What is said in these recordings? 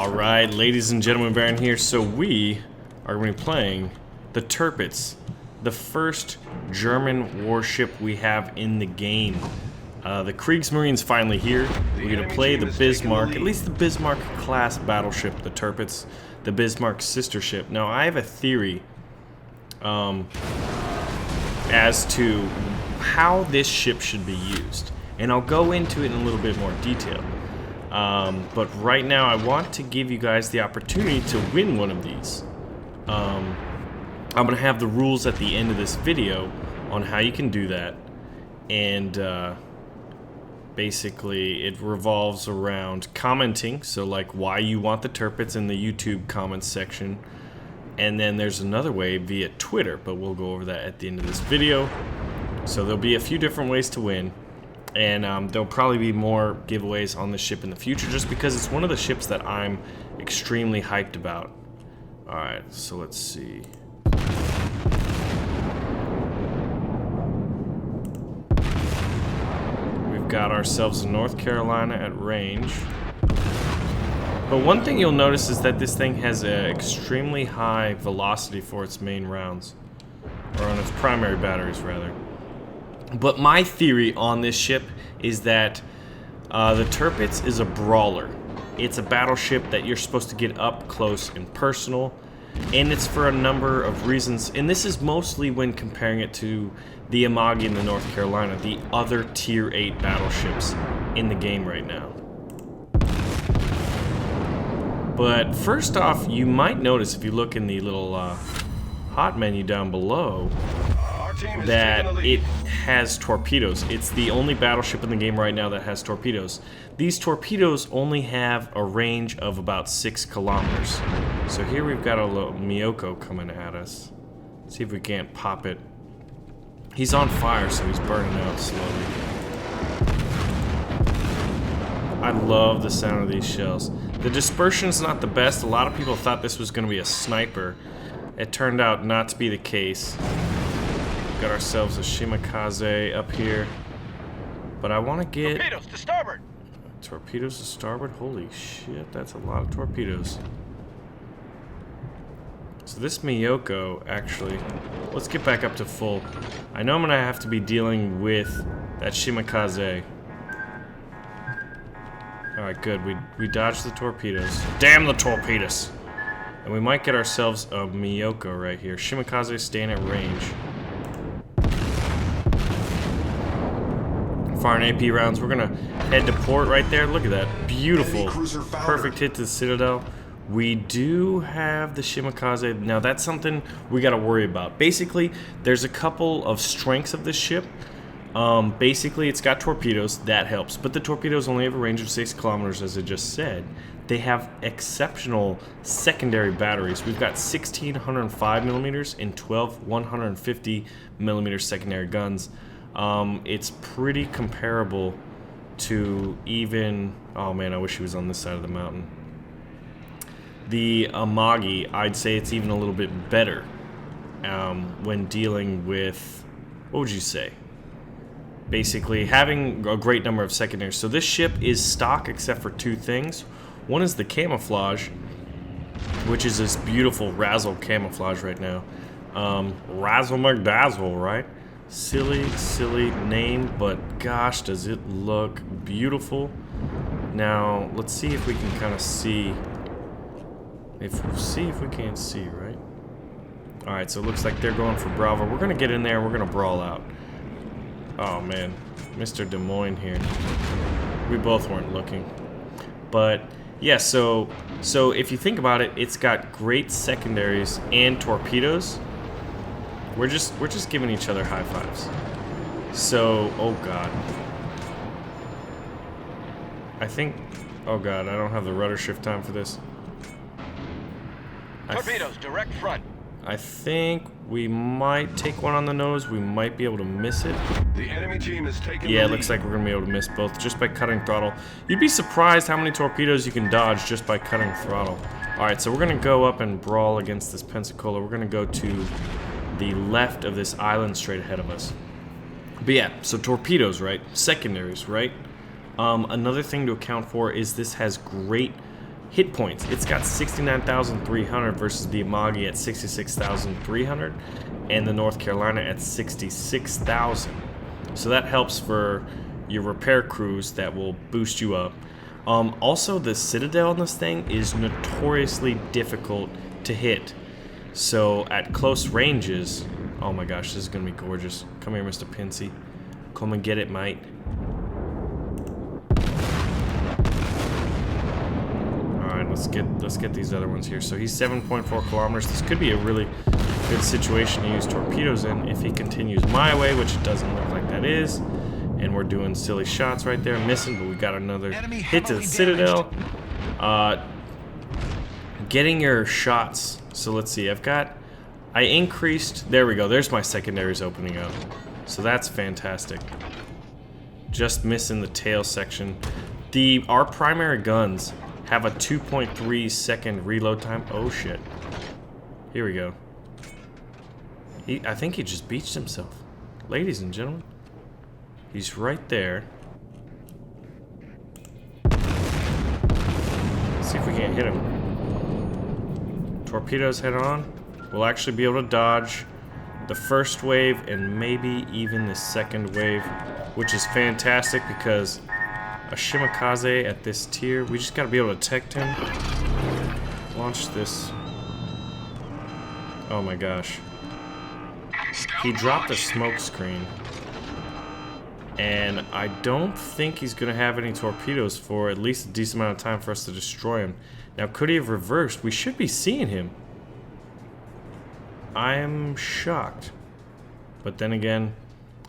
Alright, ladies and gentlemen, Baron here. So we are going to be playing the Tirpitz, the first German warship we have in the game. The Kriegsmarine's finally here. We're going to play the Bismarck, at least the Bismarck-class battleship, the Tirpitz, the Bismarck sister ship. Now, I have a theory as to how this ship should be used, and I'll go into it in a little bit more detail. But right now I want to give you guys the opportunity to win one of these. I'm going to have the rules at the end of this video on how you can do that, and basically it revolves around commenting, so like why you want the Tirpitz in the YouTube comments section, and then there's another way via Twitter, but we'll go over that at the end of this video. So there'll be a few different ways to win. And there'll probably be more giveaways on the ship in the future, just because it's one of the ships that I'm extremely hyped about. Alright, so let's see. We've got ourselves a North Carolina at range. But one thing you'll notice is that this thing has an extremely high velocity for its main rounds. Or on its primary batteries, rather. But my theory on this ship is that the Tirpitz is a brawler. It's a battleship that you're supposed to get up close and personal, and it's for a number of reasons. And this is mostly when comparing it to the Amagi and the North Carolina, the other Tier 8 battleships in the game right now. But first off, you might notice if you look in the little hot menu down below, that it has torpedoes. It's the only battleship in the game right now that has torpedoes. These torpedoes only have a range of about 6 kilometers. So here we've got a little Miyoko coming at us. Let's see if we can't pop it. He's on fire, so he's burning out slowly. I love the sound of these shells. The dispersion's not the best. A lot of people thought this was going to be a sniper. It turned out not to be the case. Got ourselves a Shimakaze up here, but I want to get torpedoes to starboard. Torpedoes to starboard. Holy shit, that's a lot of torpedoes. So this Miyoko, actually, let's get back up to full. I know I'm gonna have to be dealing with that Shimakaze. All right, good. We dodged the torpedoes. Damn the torpedoes! And we might get ourselves a Miyoko right here. Shimakaze staying at range. Firing AP rounds. We're gonna head to port right there. Look at that. Beautiful. Perfect hit to the Citadel. We do have the Shimakaze. Now that's something we gotta worry about. Basically, there's a couple of strengths of this ship. Basically, it's got torpedoes. That helps. But the torpedoes only have a range of 6 kilometers, as I just said. They have exceptional secondary batteries. We've got 1605 millimeters and 12 150 millimeter secondary guns. It's pretty comparable to even, oh man, I wish he was on this side of the mountain. The Amagi, I'd say it's even a little bit better when dealing with, what would you say? Basically, having a great number of secondaries. So this ship is stock except for 2 things. One is the camouflage, which is this beautiful razzle camouflage right now. Razzle McDazzle, right? Silly, silly name, but gosh, does it look beautiful. Now, let's see if we can kind of see. If we can't see, right? Alright, so it looks like they're going for Bravo. We're going to get in there and we're going to brawl out. Oh, man. Mr. Des Moines here. We both weren't looking. But, yeah, so if you think about it, it's got great secondaries and torpedoes. We're just giving each other high fives. So, oh god. I think, oh god, I don't have the rudder shift time for this. Torpedoes, direct front. I think we might take one on the nose. We might be able to miss it. The enemy team is taking Yeah, it looks like we're gonna be able to miss both just by cutting throttle. You'd be surprised how many torpedoes you can dodge just by cutting throttle. Alright, so we're gonna go up and brawl against this Pensacola. We're gonna go to the left of this island straight ahead of us. But yeah, so torpedoes, right? Secondaries, right? Another thing to account for is this has great hit points. It's got 69,300 versus the Amagi at 66,300 and the North Carolina at 66,000. So that helps for your repair crews that will boost you up. Also, the Citadel on this thing is notoriously difficult to hit. So at close ranges, oh my gosh, this is gonna be gorgeous. Come here, Mr. Pinsy. Come and get it, mate. Alright, let's get these other ones here. So he's 7.4 kilometers. This could be a really good situation to use torpedoes in if he continues my way, which it doesn't look like that is. And we're doing silly shots right there, missing, but we got another hit to the Citadel. Getting your shots. So let's see, I increased, there we go, there's my secondaries opening up. So that's fantastic. Just missing the tail section. Our primary guns have a 2.3 second reload time. Oh shit. Here we go. I think he just beached himself. Ladies and gentlemen. He's right there. Let's see if we can't hit him. Torpedoes head on. We'll actually be able to dodge the first wave and maybe even the second wave, which is fantastic because a Shimakaze at this tier, we just gotta be able to detect him. Launch this. Oh my gosh. He dropped a smoke screen. And I don't think he's going to have any torpedoes for at least a decent amount of time for us to destroy him. Now, could he have reversed? We should be seeing him. I'm shocked. But then again,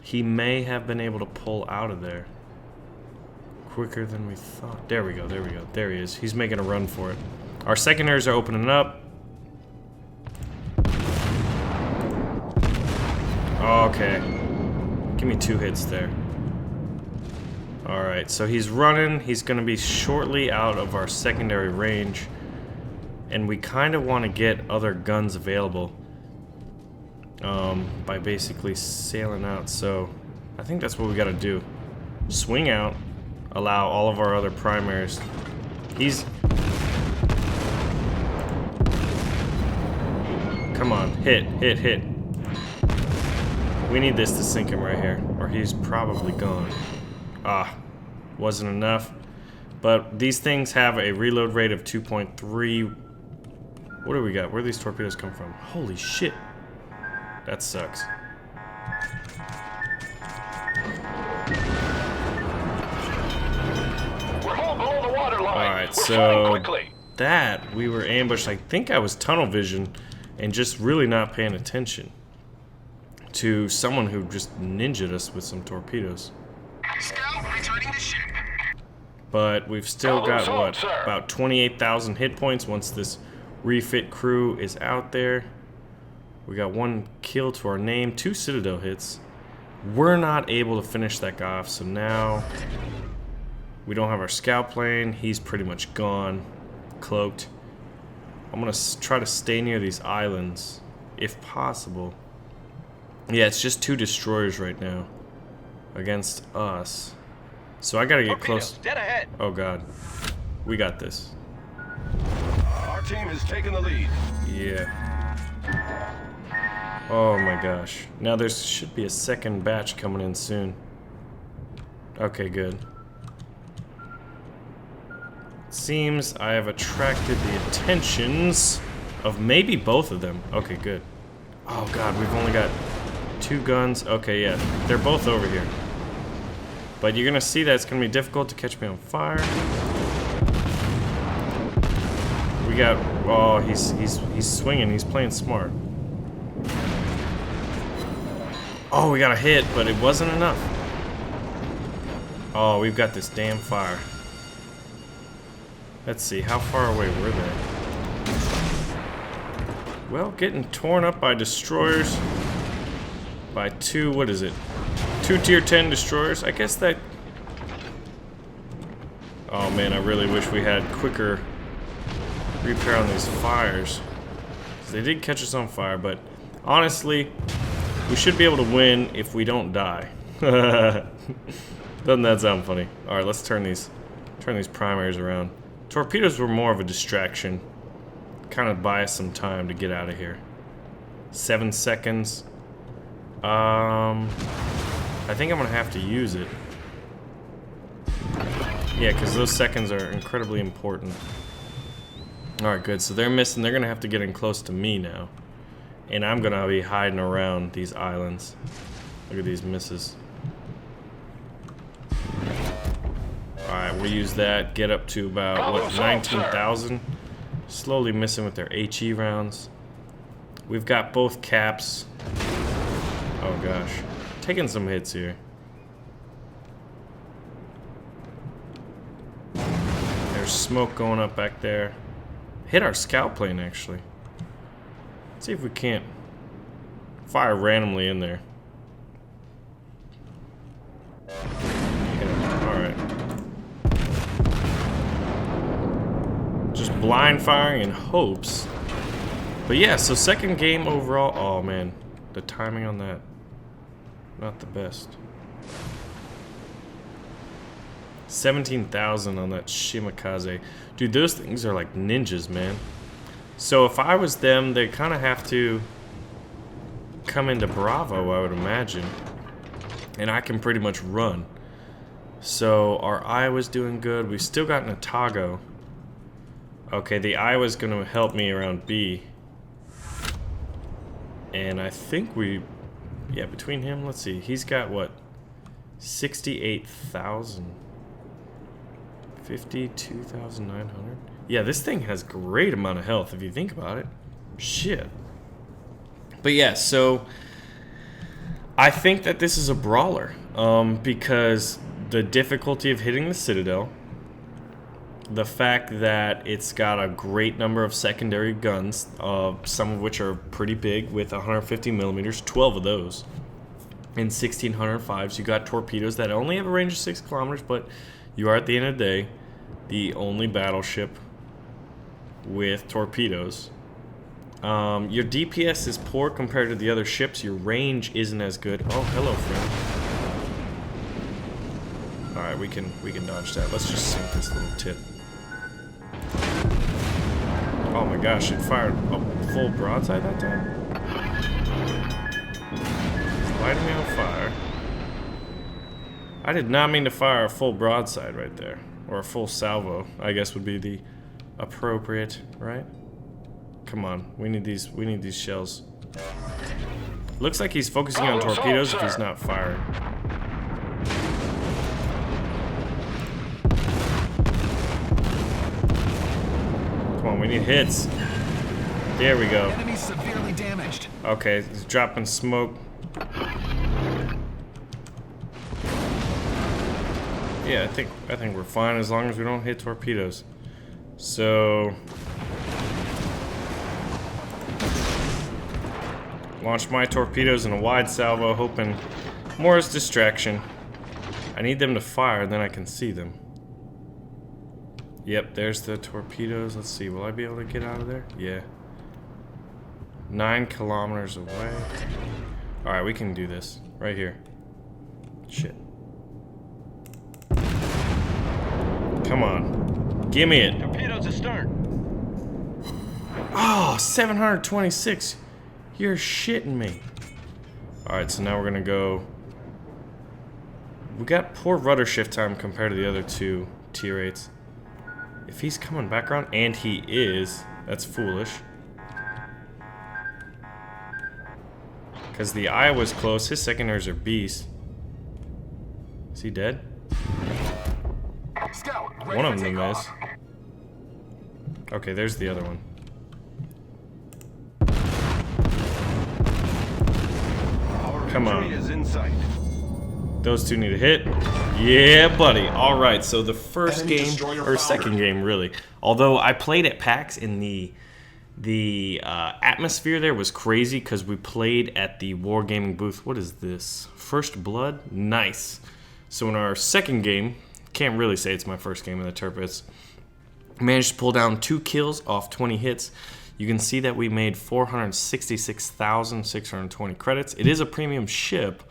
he may have been able to pull out of there quicker than we thought. There we go, there we go. There he is. He's making a run for it. Our secondaries are opening up. Okay. Give me 2 hits there. Alright, so he's running. He's going to be shortly out of our secondary range. And we kind of want to get other guns available by basically sailing out. So I think that's what we got to do. Swing out. Allow all of our other primaries. Come on, hit. We need this to sink him right here, or he's probably gone. Ah, wasn't enough. But these things have a reload rate of 2.3. What do we got? Where do these torpedoes come from? Holy shit. That sucks. We're home below the waterline. Alright, so that we were ambushed. I think I was tunnel vision and just really not paying attention to someone who just ninja'd us with some torpedoes. Scout returning to ship. But we've still got, what, about 28,000 hit points once this refit crew is out there. We got 1 kill to our name, 2 Citadel hits. We're not able to finish that guy off, so now we don't have our scout plane. He's pretty much gone, cloaked. I'm gonna try to stay near these islands, if possible. Yeah, it's just 2 destroyers right now against us. So I gotta get close. Dead ahead. Oh god. We got this. Our team has taken the lead. Yeah. Oh my gosh. Now there should be a second batch coming in soon. Okay, good. Seems I have attracted the attentions of maybe both of them. Okay, good. Oh god, we've only got 2 guns. Okay, yeah. They're both over here. But you're gonna see that it's gonna be difficult to catch me on fire. We got, oh, he's swinging, he's playing smart. Oh, we got a hit, but it wasn't enough. Oh, we've got this damn fire. Let's see, how far away were they? Well, getting torn up by destroyers. By 2, what is it? 2 tier 10 destroyers. I guess that... Oh man, I really wish we had quicker repair on these fires. They did catch us on fire, but honestly, we should be able to win if we don't die. Doesn't that sound funny? Alright, let's turn these primaries around. Torpedoes were more of a distraction. Kind of buy us some time to get out of here. 7 seconds. I think I'm gonna have to use it. Yeah, because those seconds are incredibly important. Alright, good. So they're missing. They're gonna have to get in close to me now. And I'm gonna be hiding around these islands. Look at these misses. Alright, we'll use that. Get up to about, what, 19,000? Slowly missing with their HE rounds. We've got both caps. Oh gosh. Taking some hits here. There's smoke going up back there. Hit our scout plane, actually. Let's see if we can't fire randomly in there. Alright. Just blind firing in hopes. But yeah, so second game overall. Oh man, the timing on that, not the best. 17,000 on that Shimakaze. Dude, those things are like ninjas, man. So if I was them, they kind of have to come into Bravo, I would imagine. And I can pretty much run. So our Iowa's doing good. We've still got an Otago. Okay, the Iowa's going to help me around B. And I think we... Yeah, between him, let's see. He's got, what? 68,000. 52,900. Yeah, this thing has great amount of health if you think about it. Shit. But yeah, so... I think that this is a brawler. Because the difficulty of hitting the Citadel... The fact that it's got a great number of secondary guns, some of which are pretty big with 150 millimeters, 12 of those, and 1,605s. You got torpedoes that only have a range of 6 kilometers, but you are at the end of the day the only battleship with torpedoes. Your DPS is poor compared to the other ships. Your range isn't as good. Oh, hello, friend. All right, we can dodge that. Let's just sink this little tit. Oh my gosh, it fired a full broadside that time? It's lighting me on fire. I did not mean to fire a full broadside right there. Or a full salvo, I guess would be the appropriate, right? Come on, we need these shells. Looks like he's focusing on torpedoes if he's not firing. Come on, we need hits. There we go. Enemy severely damaged. Okay, he's dropping smoke. Yeah, I think we're fine as long as we don't hit torpedoes. So launch my torpedoes in a wide salvo, hoping more is distraction. I need them to fire, then I can see them. Yep, there's the torpedoes. Let's see, will I be able to get out of there? Yeah. 9 kilometers away. Alright, we can do this. Right here. Shit. Come on. Give me it. Torpedoes astern. Oh, 726. You're shitting me. Alright, so now we're gonna go... We got poor rudder shift time compared to the other two tier 8s. If he's coming back around, and he is, that's foolish. Because the Iowa's close, his secondaries are beasts. Is he dead? Scout, One of them is. Okay, there's the other one. Come on. Is in sight. Those two need a hit. Yeah, buddy. All right, so the first game, or second game, really. Although I played at PAX in the atmosphere there was crazy because we played at the Wargaming booth. What is this? First Blood? Nice. So in our second game, can't really say it's my first game in the Tirpitz, managed to pull down 2 kills off 20 hits. You can see that we made 466,620 credits. It is a premium ship,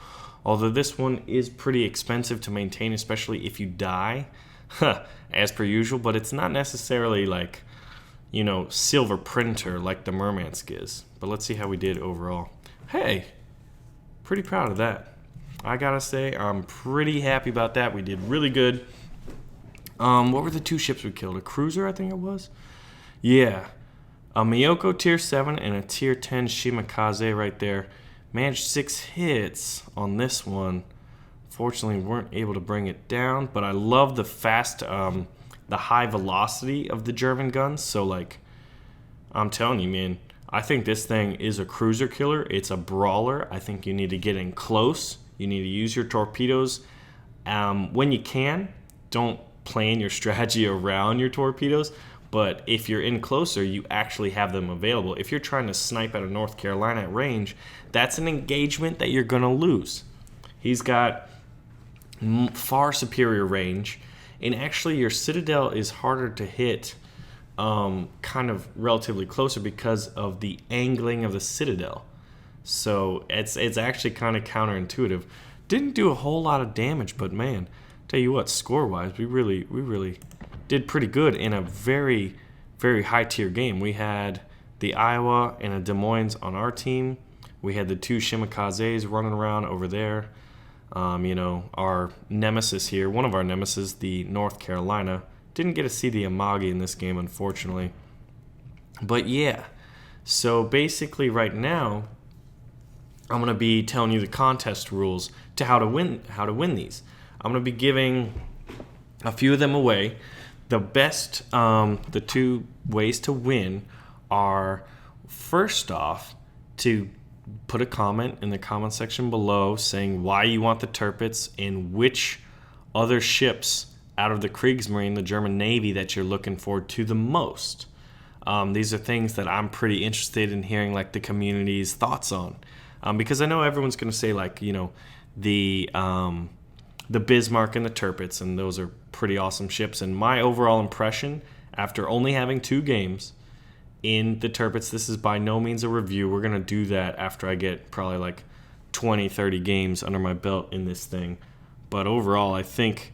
although this one is pretty expensive to maintain, especially if you die. as per usual, but it's not necessarily like, you know, silver printer like the Murmansk is. But let's see how we did overall. Hey, pretty proud of that. I gotta say, I'm pretty happy about that. We did really good. What were the 2 ships we killed? A cruiser, I think it was? Yeah. A Miyoko tier 7 and a tier 10 Shimakaze right there. Managed 6 hits on this one. Fortunately, weren't able to bring it down, but I love the fast, the high velocity of the German guns. So, like, I'm telling you, man, I think this thing is a cruiser killer. It's a brawler. I think you need to get in close. You need to use your torpedoes when you can. Don't plan your strategy around your torpedoes, but if you're in closer, you actually have them available. If you're trying to snipe out of North Carolina at range, that's an engagement that you're going to lose. He's got far superior range, and actually your Citadel is harder to hit kind of relatively closer because of the angling of the Citadel. So it's actually kind of counterintuitive. Didn't do a whole lot of damage, but man, tell you what, score-wise, we really did pretty good in a very, very high-tier game. We had the Iowa and a Des Moines on our team. We had the 2 Shimikazes running around over there. You know, our nemesis here, one of our nemesis, the North Carolina. Didn't get to see the Amagi in this game, unfortunately. But yeah, so basically right now, I'm going to be telling you the contest rules to how to win these. I'm going to be giving a few of them away. The best, the 2 ways to win are, first off, to put a comment in the comment section below saying why you want the Tirpitz and which other ships out of the Kriegsmarine, the German Navy, that you're looking forward to the most. These are things that I'm pretty interested in hearing, like, the community's thoughts on. Because I know everyone's going to say, like, you know, the Bismarck and the Tirpitz, and those are pretty awesome ships. And my overall impression, after only having 2 games in the Tirpitz, this is by no means a review. We're going to do that after I get probably like 20, 30 games under my belt in this thing. But overall, I think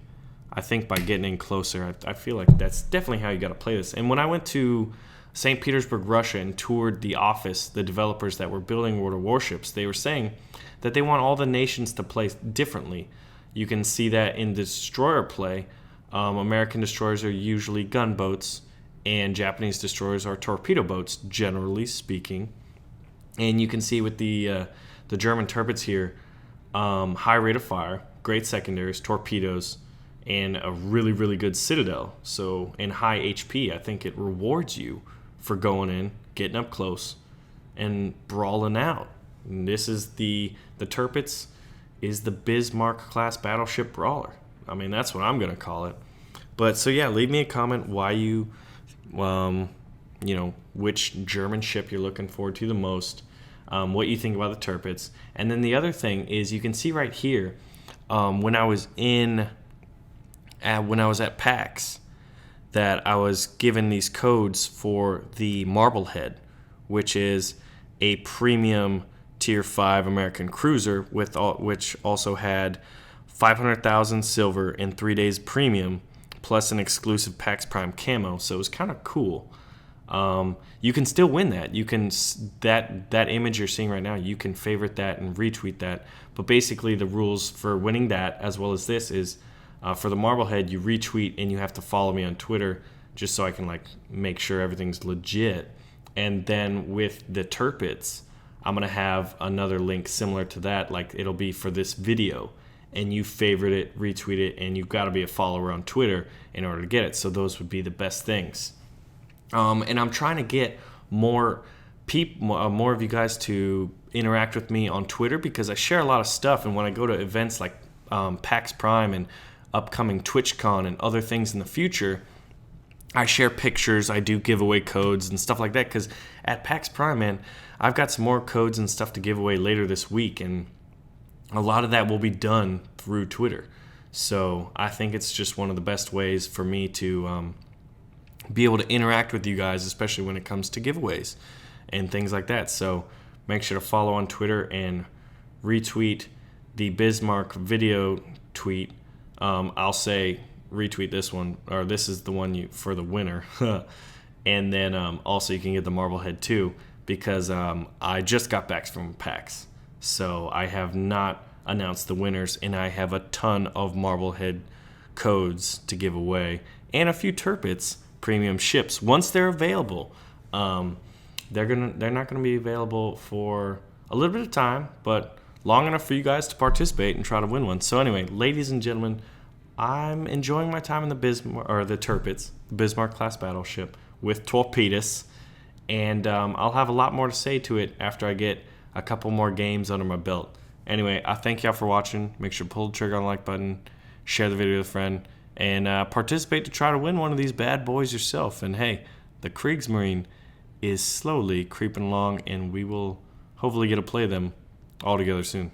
by getting in closer, I feel like that's definitely how you got to play this. And when I went to St. Petersburg, Russia, and toured the office, the developers that were building World of Warships, they were saying that they want all the nations to play differently. You can see that in destroyer play. American destroyers are usually gunboats, and Japanese destroyers are torpedo boats, generally speaking. And you can see with the German Tirpitz here, high rate of fire, great secondaries, torpedoes, and a really, really good Citadel. So, and high HP, I think it rewards you for going in, getting up close, and brawling out. And this is the Tirpitz is the Bismarck-class battleship brawler. I mean, that's what I'm going to call it. But, so yeah, leave me a comment why you, you know, which German ship you're looking forward to the most, what you think about the Tirpitz. And then the other thing is, you can see right here, when I was at PAX, that I was given these codes for the Marblehead, which is a premium Tier 5 American cruiser, which also had 500,000 silver and 3 days premium, plus an exclusive PAX Prime camo. So it was kind of cool. You can still win that. You can that image you're seeing right now, you can favorite that and retweet that. But basically, the rules for winning that, as well as this, is for the Marblehead, you retweet and you have to follow me on Twitter, just so I can like make sure everything's legit. And then with the Tirpitz, I'm gonna have another link similar to that, like it'll be for this video, and you favorite it, retweet it, and you've got to be a follower on Twitter in order to get it. So those would be the best things. And I'm trying to get more of you guys to interact with me on Twitter, because I share a lot of stuff, and when I go to events like PAX Prime and upcoming TwitchCon and other things in the future, I share pictures, I do giveaway codes and stuff like that, because at PAX Prime, man, I've got some more codes and stuff to give away later this week, and a lot of that will be done through Twitter. So I think it's just one of the best ways for me to be able to interact with you guys, especially when it comes to giveaways and things like that. So make sure to follow on Twitter and retweet the Bismarck video tweet. I'll say retweet this one, or this is the one for the winner. And then also you can get the Marblehead too, because I just got back from PAX. So I have not announced the winners, and I have a ton of Marblehead codes to give away, and a few Tirpitz premium ships once they're available. They're not gonna be available for a little bit of time, but long enough for you guys to participate and try to win one. So anyway, ladies and gentlemen, I'm enjoying my time in the Tirpitz, the Bismarck-class battleship with Torpedoes, and I'll have a lot more to say to it after I get a couple more games under my belt. Anyway, I thank y'all for watching. Make sure to pull the trigger on the like button, share the video with a friend, and participate to try to win one of these bad boys yourself. And hey, the Kriegsmarine is slowly creeping along, and we will hopefully get to play them all together soon.